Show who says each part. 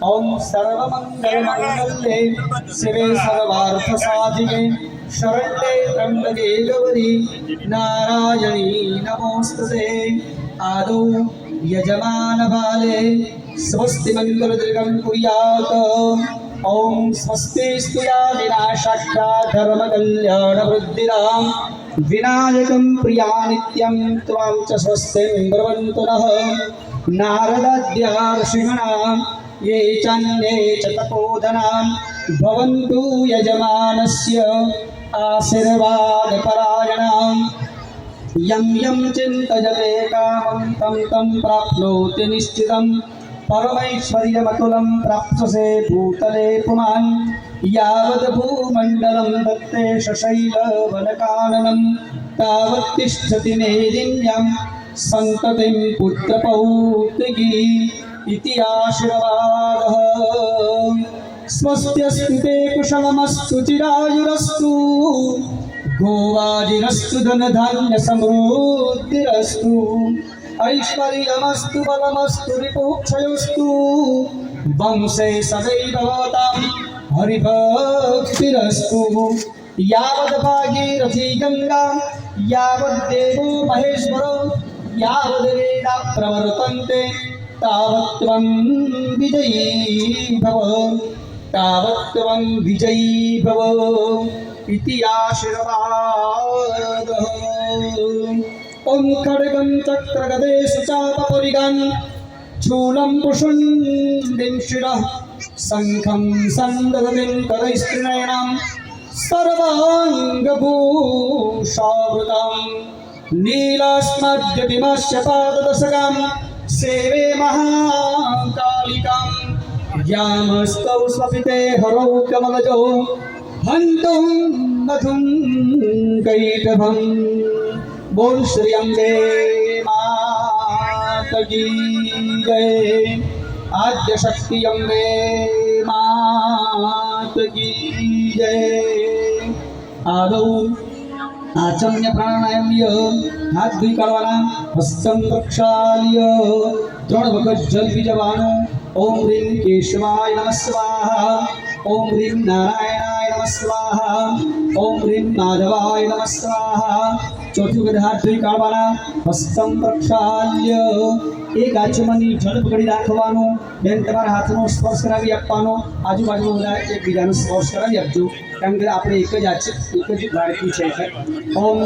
Speaker 1: ओम सर्वमंगलमंगल्ये शिवे सर्वार्थसाधिके शरण्ये त्र्यंबके गौरी नारायणी नमोस्तुते। आदौ यजमानबाले स्वस्ति मंगलदृगं कुर्यात्। ओम स्वस्ति स्तुया विनाशाख्या धर्मकल्याणवृद्धिरां विनायकं प्रिया नित्यं त्वां च स्वस्तिं ब्रवन्तु नः। नारदाद्यार्षिगणां ये चान्ये च तपोधनां भवन्तु यजमानस्य आशीर्वादपरायणां। यं यं चिन्तयते कामं तं तं प्राप्नोति निश्चितं। परमैश्वर्यमतुलं प्राप्स्यसे भूतले पुमान्। यावद् भूमण्डलं दत्ते शशैलवनकाननं तावत् तिष्ठति मेदिन्यां सन्ततिं पुत्रपौत्रिकी इति आशीर्वादः। स्वस्त्यस्तु ते कुशलमस्तु चिरायुरस्तु गोवाजिरस्तु धनधान्यसमृद्धिरस्तु। ऐश्वर्यमस्तु बलमस्तु रिपुक्षयोस्तु वंशे सदैव भवतां हरिभक्तिरस्तु। यावद् भागीरथी गंगा यावद्देवो महेश्वरो यावद् वेदा प्रवर्तन्ते तावत् त्वं विजयी भव तावत् त्वं विजयी भव इति आशीर्वादः। ओम खड्गं चक्रगदेषु चापरिगं शूलं पुष्ण्डिं शिरः शङ्खं सन्ददतिं करैस्त्रिनयनं सर्वाङ्गभूषावृतं नीलास्मद्यतिमस्य पाददशकं सेवे महाकालिकां। यामस्तौ स्वपिते हरौ कमलजौ हन्तुं मधुं कैटभम्। बोल श्री अम्बे माता की जय। आद्य शक्ति अम्बे माता की जय। आदौ आचम्य प्राणायाम्य हाथ दुई काढवाना हस्तं प्रक्षाल्य द्रोणभगत जल बीजवानो। ओम ह्रीं केशवाय नमः स्वाहा। ओम ह्रीं नारायणाय नमः स्वाहा। ओम ह्रीं माधवाय नमः स्वाहा। चौथी वखत हाथ धोई काढवाना हस्तं प्रक्षाल्य एक आचमनी जल પકડી રાખવાનો। બેન તમારા હાથનો સ્પર્શ કરાવી આપવાનો। આજુબાજુ બધા એકબીજાનો સ્પર્શ કરાવી આપજો કારણ કે આપણે એક જ ભારતી છે। ઓમ